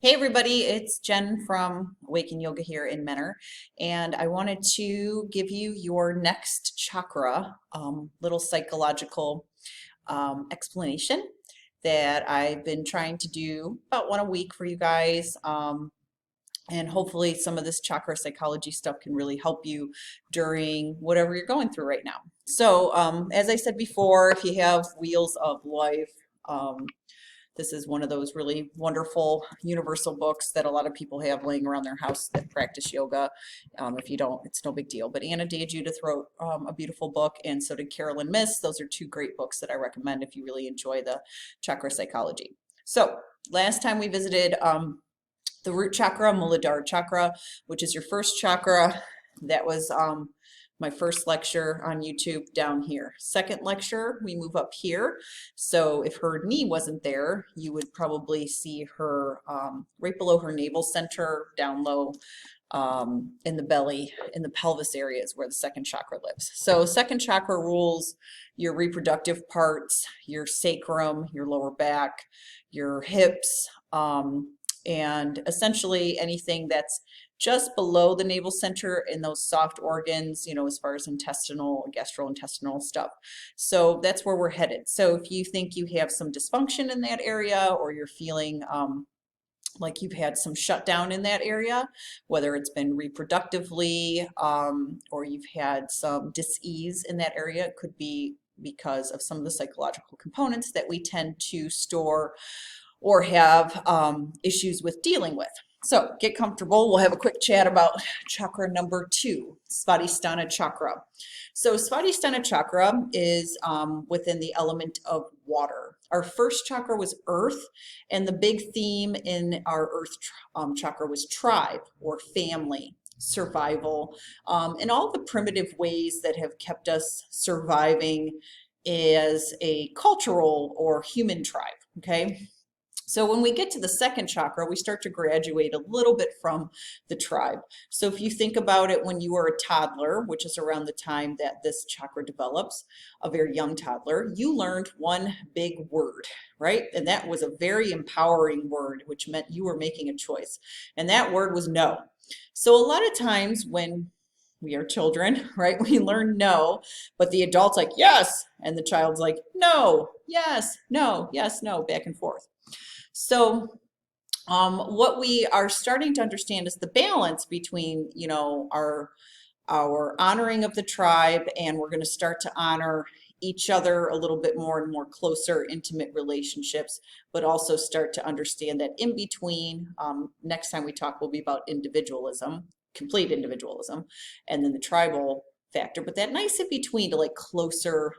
Hey everybody, it's Jen from Awaken Yoga here in Menor, and I wanted to give you your next chakra little psychological explanation that I've been trying to do about one a week for you guys. And hopefully some of this chakra psychology stuff can really help you during whatever you're going through right now. So, as I said before, if you have Wheels of Life, this is one of those really wonderful universal books that a lot of people have laying around their house that practice yoga. If you don't, it's no big deal. But Anna Day Judith wrote a beautiful book, and so did Carolyn Miss. Those are two great books that I recommend if you really enjoy the chakra psychology. So last time we visited the root chakra, Muladhara chakra, which is your first chakra. That was my first lecture on YouTube down here. Second lecture, we move up here. So if her knee wasn't there, you would probably see her right below her navel center, down low in the belly, in the pelvis areas where the second chakra lives. So second chakra rules your reproductive parts, your sacrum, your lower back, your hips, and essentially anything that's just below the navel center in those soft organs, you know, as far as intestinal, gastrointestinal stuff. So that's where we're headed. So if you think you have some dysfunction in that area, or you're feeling like you've had some shutdown in that area, whether it's been reproductively or you've had some dis-ease in that area, it could be because of some of the psychological components that we tend to store or have issues with dealing with. So get comfortable. We'll have a quick chat about chakra number 2, Svadhisthana chakra. So Svadhisthana chakra is within the element of water. Our first chakra was earth, and the big theme in our earth chakra was tribe or family, survival, and all the primitive ways that have kept us surviving as a cultural or human tribe, okay? So when we get to the second chakra, we start to graduate a little bit from the tribe. So if you think about it when you were a toddler, which is around the time that this chakra develops, a very young toddler, you learned one big word, right? And that was a very empowering word, which meant you were making a choice. And that word was no. So a lot of times when we are children, right? We learn no, but the adult's like, yes. And the child's like, no, yes, no, back and forth. So what we are starting to understand is the balance between, you know, our honoring of the tribe, and we're going to start to honor each other a little bit more and more closer, intimate relationships, but also start to understand that in between, next time we talk will be about individualism, complete individualism, and then the tribal factor, but that nice in between to like closer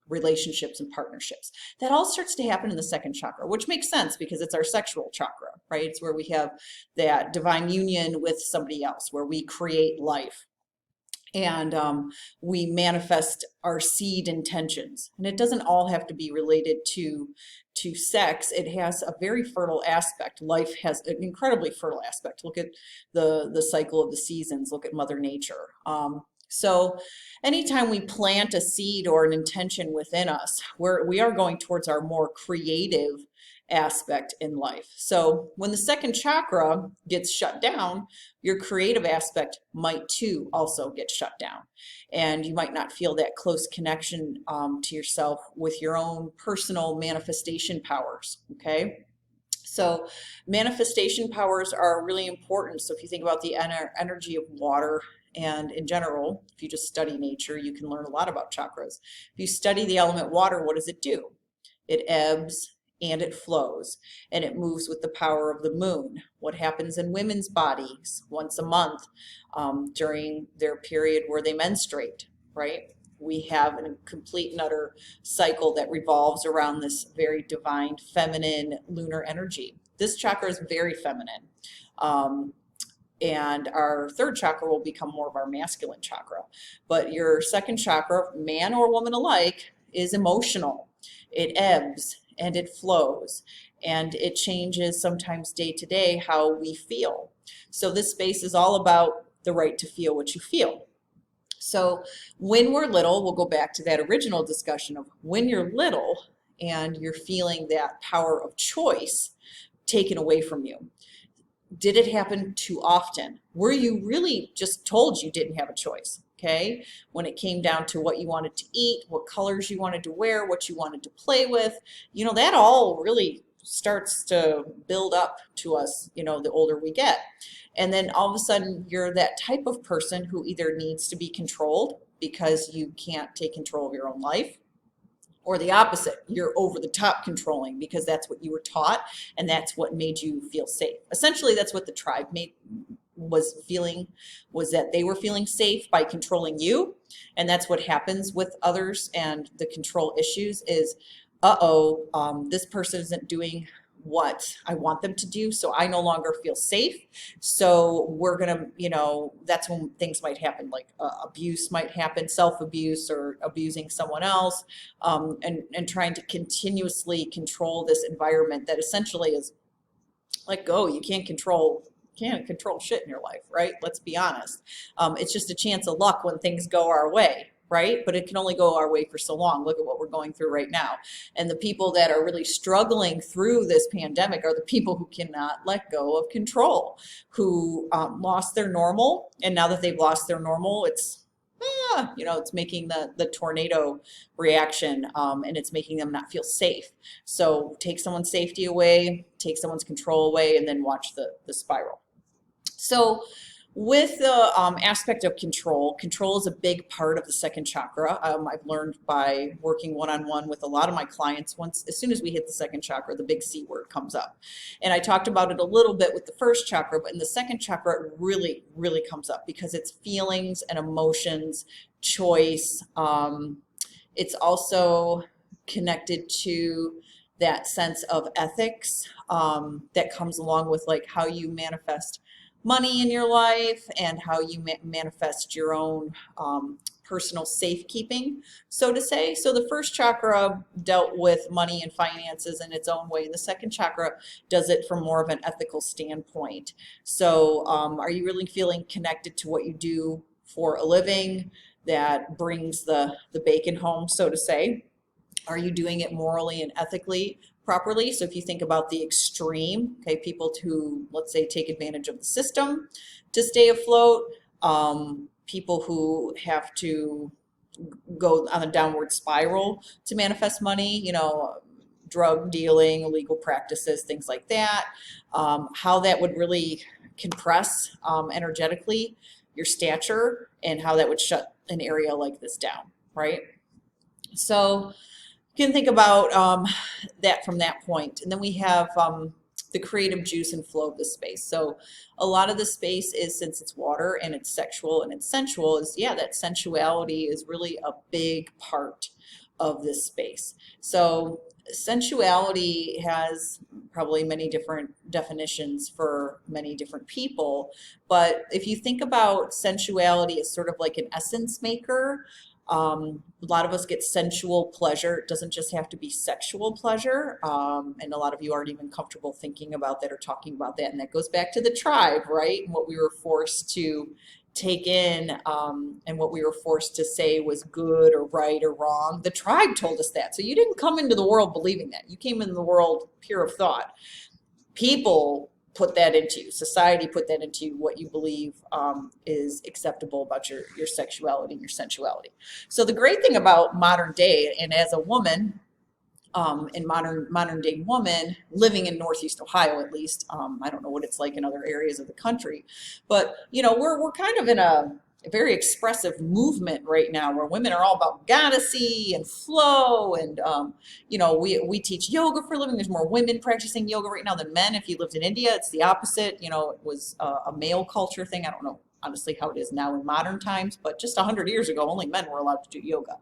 relationships and partnerships. That all starts to happen in the second chakra, which makes sense because it's our sexual chakra, right? It's where we have that divine union with somebody else, where we create life. And we manifest our seed intentions. And it doesn't all have to be related to sex. It has a very fertile aspect. Life has an incredibly fertile aspect. Look at the cycle of the seasons. Look at Mother Nature. So anytime we plant a seed or an intention within us, we are going towards our more creative aspect in life. So when the second chakra gets shut down, your creative aspect might too also get shut down. And you might not feel that close connection to yourself with your own personal manifestation powers, okay? So manifestation powers are really important. So if you think about the energy of water, and in general, if you just study nature, you can learn a lot about chakras. If you study the element water, what does it do? It ebbs and it flows, and it moves with the power of the moon. What happens in women's bodies once a month during their period where they menstruate, right? We have a complete and utter cycle that revolves around this very divine feminine lunar energy. This chakra is very feminine. And our third chakra will become more of our masculine chakra. But your second chakra, man or woman alike, is emotional. It ebbs and it flows, and it changes sometimes day to day how we feel. So this space is all about the right to feel what you feel. So when we're little, we'll go back to that original discussion of when you're little and you're feeling that power of choice, taken away from you? Did it happen too often? Were you really just told you didn't have a choice? Okay, when it came down to what you wanted to eat, what colors you wanted to wear, what you wanted to play with, that all really starts to build up to us, the older we get. And then all of a sudden, you're that type of person who either needs to be controlled because you can't take control of your own life, or the opposite, you're over the top controlling because that's what you were taught and that's what made you feel safe. Essentially, that's what the tribe was feeling, was that they were feeling safe by controlling you. And that's what happens with others and the control issues is, this person isn't doing what I want them to do, so I no longer feel safe. So we're gonna, that's when things might happen, like abuse might happen, self-abuse or abusing someone else, and trying to continuously control this environment that essentially is let go. You can't control shit in your life, right? Let's be honest. It's just a chance of luck when things go our way, right? But it can only go our way for so long. Look at what we're going through right now. And the people that are really struggling through this pandemic are the people who cannot let go of control, who lost their normal. And now that they've lost their normal, it's making the tornado reaction, and it's making them not feel safe. So take someone's safety away, take someone's control away, and then watch the spiral. So with the aspect of control is a big part of the second chakra. I've learned by working one-on-one with a lot of my clients, as soon as we hit the second chakra, the big C word comes up. And I talked about it a little bit with the first chakra, but in the second chakra, it really, really comes up because it's feelings and emotions, choice. It's also connected to that sense of ethics that comes along with like how you manifest money in your life and how you manifest your own personal safekeeping, so to say. So the first chakra dealt with money and finances in its own way. The second chakra does it from more of an ethical standpoint. So are you really feeling connected to what you do for a living that brings the bacon home, so to say? Are you doing it morally and ethically properly? So if you think about the extreme, okay, people who, let's say, take advantage of the system to stay afloat, people who have to go on a downward spiral to manifest money, drug dealing, illegal practices, things like that, how that would really compress energetically your stature and how that would shut an area like this down, right? So you can think about that from that point. And then we have the creative juice and flow of the space. So a lot of the space is, since it's water and it's sexual and it's sensual, that sensuality is really a big part of this space. So sensuality has probably many different definitions for many different people. But if you think about sensuality as sort of like an essence maker, a lot of us get sensual pleasure. It doesn't just have to be sexual pleasure. And a lot of you aren't even comfortable thinking about that or talking about that. And that goes back to the tribe, right? And what we were forced to take in, and what we were forced to say was good or right or wrong. The tribe told us that. So you didn't come into the world believing that. You came into the world pure of thought. People put that into you. Society put that into you, what you believe is acceptable about your sexuality and your sensuality. So the great thing about modern day, and as a woman, and modern day woman living in Northeast Ohio, at least, I don't know what it's like in other areas of the country, but we're kind of in a very expressive movement right now where women are all about goddessy and flow, and we teach yoga for a living. There's more women practicing yoga right now than men. If you lived in India, it's the opposite. It was a male culture thing. I don't know honestly how it is now in modern times, but just 100 years ago, only men were allowed to do yoga.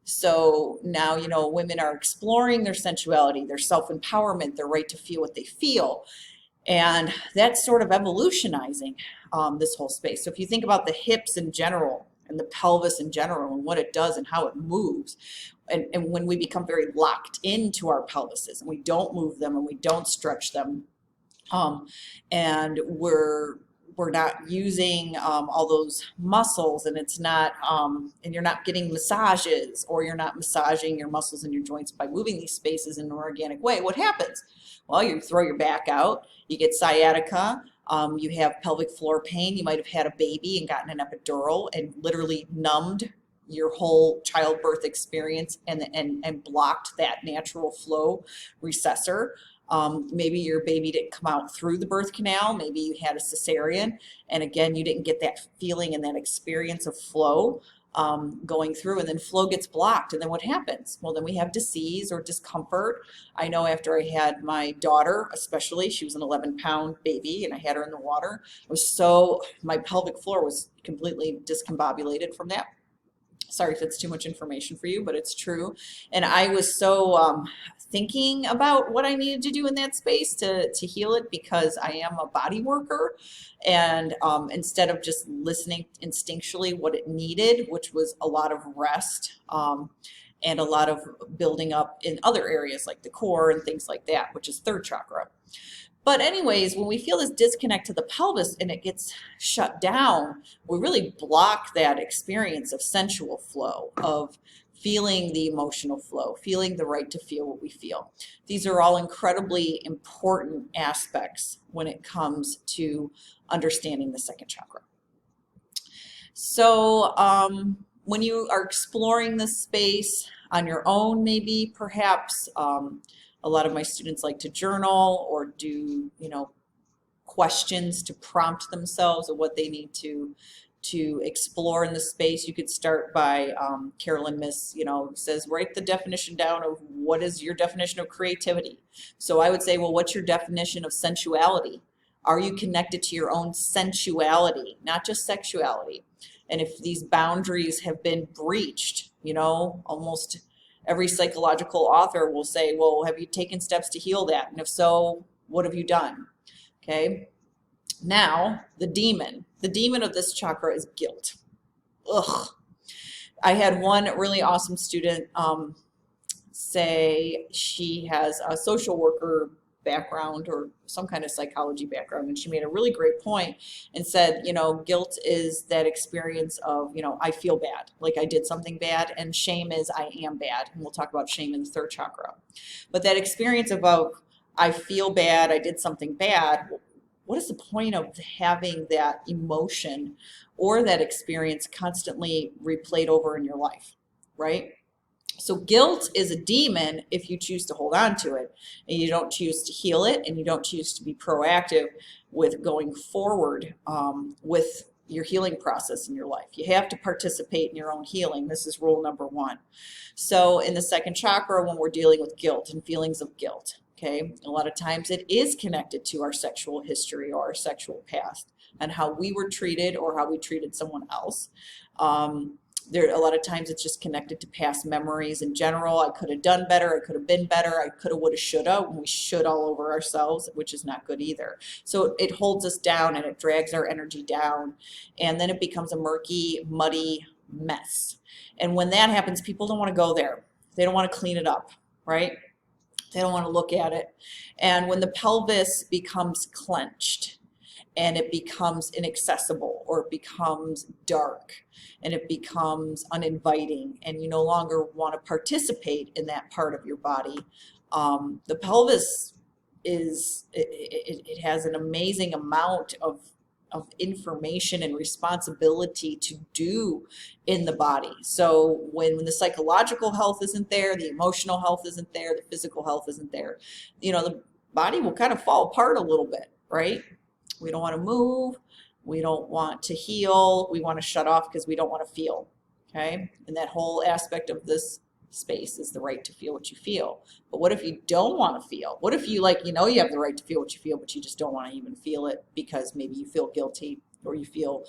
So now, women are exploring their sensuality, their self-empowerment, their right to feel what they feel. And that's sort of evolutionizing this whole space. So if you think about the hips in general and the pelvis in general and what it does and how it moves, and when we become very locked into our pelvises and we don't move them and we don't stretch them, and we're not using all those muscles, and it's not, and you're not getting massages, or you're not massaging your muscles and your joints by moving these spaces in an organic way, what happens? Well, you throw your back out, you get sciatica, you have pelvic floor pain, you might have had a baby and gotten an epidural and literally numbed your whole childbirth experience and blocked that natural flow recessor. Maybe your baby didn't come out through the birth canal, maybe you had a cesarean, and again, you didn't get that feeling and that experience of flow going through, and then flow gets blocked. And then what happens? Well, then we have disease or discomfort. I know after I had my daughter, especially, she was an 11-pound baby and I had her in the water. My pelvic floor was completely discombobulated from that. Sorry if it's too much information for you, but it's true. And I was so thinking about what I needed to do in that space to heal it, because I am a body worker. And instead of just listening instinctually what it needed, which was a lot of rest and a lot of building up in other areas like the core and things like that, which is third chakra. But anyways, when we feel this disconnect to the pelvis and it gets shut down, we really block that experience of sensual flow, of feeling the emotional flow, feeling the right to feel what we feel. These are all incredibly important aspects when it comes to understanding the second chakra. So when you are exploring this space on your own, maybe perhaps, a lot of my students like to journal or do, questions to prompt themselves of what they need to explore in the space. You could start by, Carolyn Miss, says, write the definition down of what is your definition of creativity. So I would say, well, what's your definition of sensuality? Are you connected to your own sensuality, not just sexuality? And if these boundaries have been breached, almost every psychological author will say, well, have you taken steps to heal that? And if so, what have you done? Okay. Now, the demon of this chakra is guilt. Ugh. I had one really awesome student say she has a social worker background or some kind of psychology background, and she made a really great point and said, guilt is that experience of, I feel bad, like I did something bad, and shame is I am bad, and we'll talk about shame in the third chakra. But that experience of I feel bad, I did something bad, what is the point of having that emotion or that experience constantly replayed over in your life, right? So guilt is a demon if you choose to hold on to it and you don't choose to heal it and you don't choose to be proactive with going forward with your healing process in your life. You have to participate in your own healing. This is rule number one. So in the second chakra, when we're dealing with guilt and feelings of guilt, okay, a lot of times it is connected to our sexual history or our sexual past and how we were treated or how we treated someone else. A lot of times it's just connected to past memories in general. I could have done better. I could have been better. I could have, would have, should have. We should all over ourselves, which is not good either. So it holds us down and it drags our energy down. And then it becomes a murky, muddy mess. And when that happens, people don't want to go there. They don't want to clean it up, right? They don't want to look at it. And when the pelvis becomes clenched, and it becomes inaccessible or it becomes dark and it becomes uninviting and you no longer want to participate in that part of your body. The pelvis it has an amazing amount of information and responsibility to do in the body. So when the psychological health isn't there, the emotional health isn't there, the physical health isn't there, the body will kind of fall apart a little bit, right? We don't want to move. We don't want to heal. We want to shut off because we don't want to feel, okay? And that whole aspect of this space is the right to feel what you feel. But what if you don't want to feel? What if you you have the right to feel what you feel, but you just don't want to even feel it because maybe you feel guilty or you feel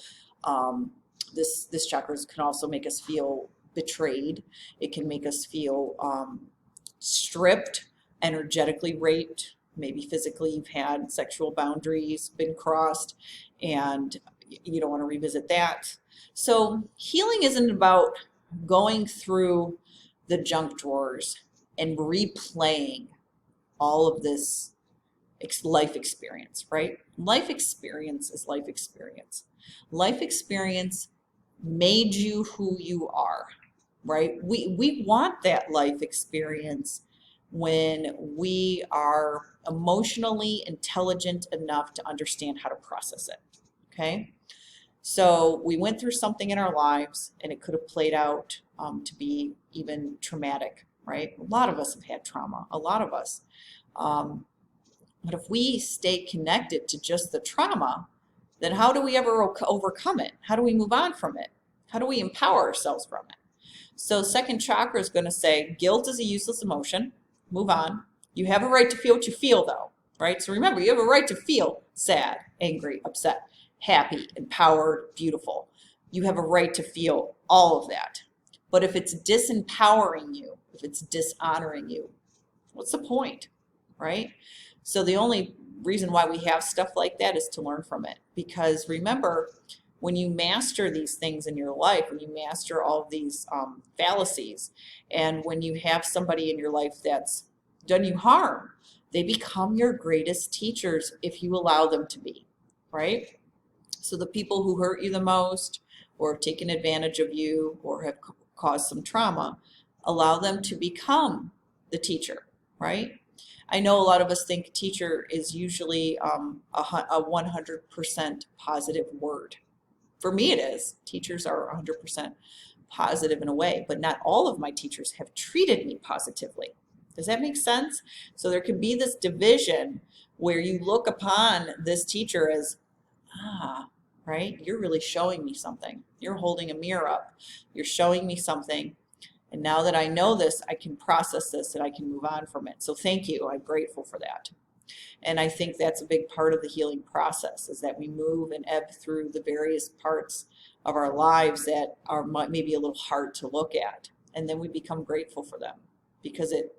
this chakras can also make us feel betrayed. It can make us feel stripped, energetically raped. Maybe physically you've had sexual boundaries been crossed and you don't want to revisit that. So healing isn't about going through the junk drawers and replaying all of this life experience, right? Life experience is life experience. Life experience made you who you are, right? We want that life experience when we are emotionally intelligent enough to understand how to process it, okay? So we went through something in our lives and it could have played out to be even traumatic, right? A lot of us have had trauma, a lot of us. Um, but if we stay connected to just the trauma, then how do we ever overcome it? How do we move on from it? How do we empower ourselves from it? So second chakra is going to say guilt is a useless emotion. Move on. You have a right to feel what you feel though, right? So remember, you have a right to feel sad, angry, upset, happy, empowered, beautiful. You have a right to feel all of that. But if it's disempowering you, if it's dishonoring you, what's the point, right? So the only reason why we have stuff like that is to learn from it. Because remember, when you master these things in your life, when you master all of these fallacies, and when you have somebody in your life that's done you harm, they become your greatest teachers if you allow them to be, right? So the people who hurt you the most, or have taken advantage of you, or have caused some trauma, allow them to become the teacher, right? I know a lot of us think teacher is usually a 100% positive word. For me, it is. Teachers are 100% positive in a way, but not all of my teachers have treated me positively. Does that make sense? So there can be this division where you look upon this teacher as, right? You're really showing me something. You're holding a mirror up. You're showing me something. And now that I know this, I can process this and I can move on from it. So thank you. I'm grateful for that. And I think that's a big part of the healing process, is that we move and ebb through the various parts of our lives that are maybe a little hard to look at. And then we become grateful for them because it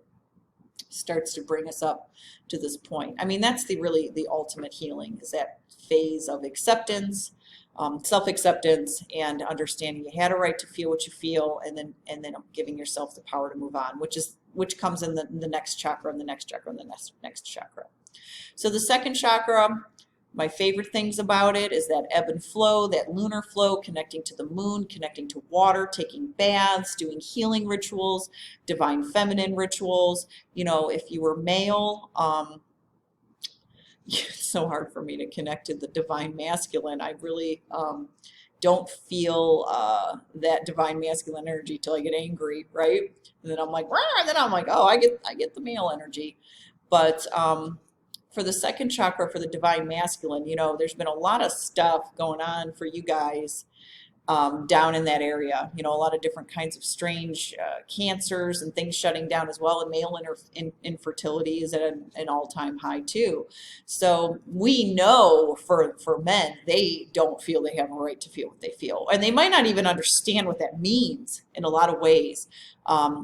starts to bring us up to this point. I mean, that's really the ultimate healing, is that phase of acceptance, self-acceptance, and understanding you had a right to feel what you feel, and then giving yourself the power to move on, which comes in the next chakra and the next chakra and the next chakra. So the second chakra, my favorite things about it is that ebb and flow, that lunar flow, connecting to the moon, connecting to water, taking baths, doing healing rituals, divine feminine rituals. You know, if you were male, it's so hard for me to connect to the divine masculine. I really don't feel that divine masculine energy till I get angry, right? And then I'm like, rah! And then I'm like, oh, I get the male energy. But for the second chakra, for the divine masculine, you know, there's been a lot of stuff going on for you guys down in that area. You know, a lot of different kinds of strange cancers and things shutting down as well. And male infertility is at an all-time high too. So we know for men, they don't feel they have a right to feel what they feel. And they might not even understand what that means in a lot of ways.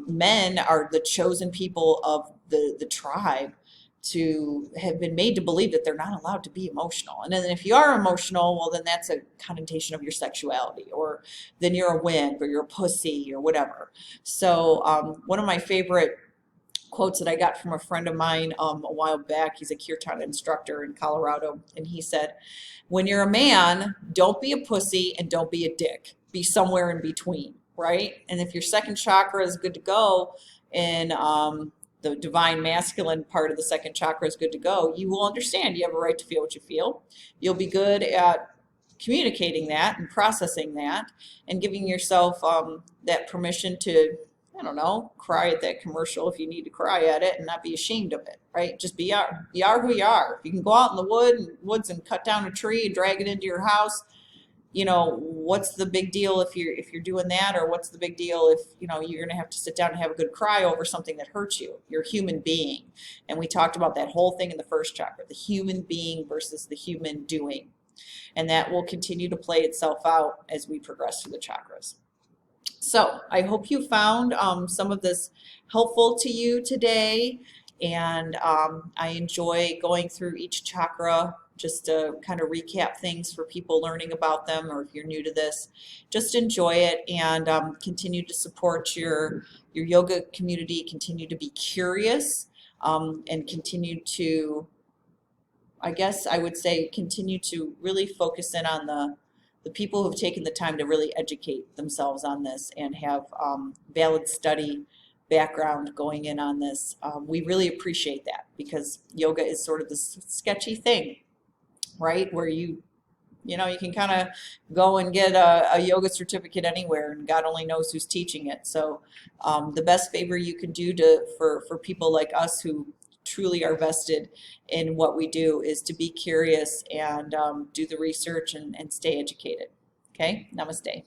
Men are the chosen people of the tribe to have been made to believe that they're not allowed to be emotional. And then if you are emotional, well, then that's a connotation of your sexuality, or then you're a wimp, or you're a pussy, or whatever. So one of my favorite quotes that I got from a friend of mine a while back, he's a kirtan instructor in Colorado, and he said, when you're a man, don't be a pussy and don't be a dick. Be somewhere in between, right? And if your second chakra is good to go, and the divine masculine part of the second chakra is good to go, you will understand you have a right to feel what you feel. You'll be good at communicating that and processing that and giving yourself that permission to, I don't know, cry at that commercial if you need to cry at it and not be ashamed of it, right? Just be who you are. If you can go out in the woods and cut down a tree and drag it into your house, you know, what's the big deal if you're doing that? Or what's the big deal if, you know, you're going to have to sit down and have a good cry over something that hurts you? You're a human being. And we talked about that whole thing in the first chakra, the human being versus the human doing. And that will continue to play itself out as we progress through the chakras. So I hope you found some of this helpful to you today. And I enjoy going through each chakra just to kind of recap things for people learning about them, or if you're new to this, just enjoy it and continue to support your yoga community, continue to be curious, and continue to, I guess I would say, continue to really focus in on the people who've taken the time to really educate themselves on this and have valid study background going in on this. We really appreciate that because yoga is sort of this sketchy thing, right? Where you know, you can kind of go and get a yoga certificate anywhere, and God only knows who's teaching it. So the best favor you can do for people like us who truly are vested in what we do is to be curious and do the research and stay educated. Okay, namaste.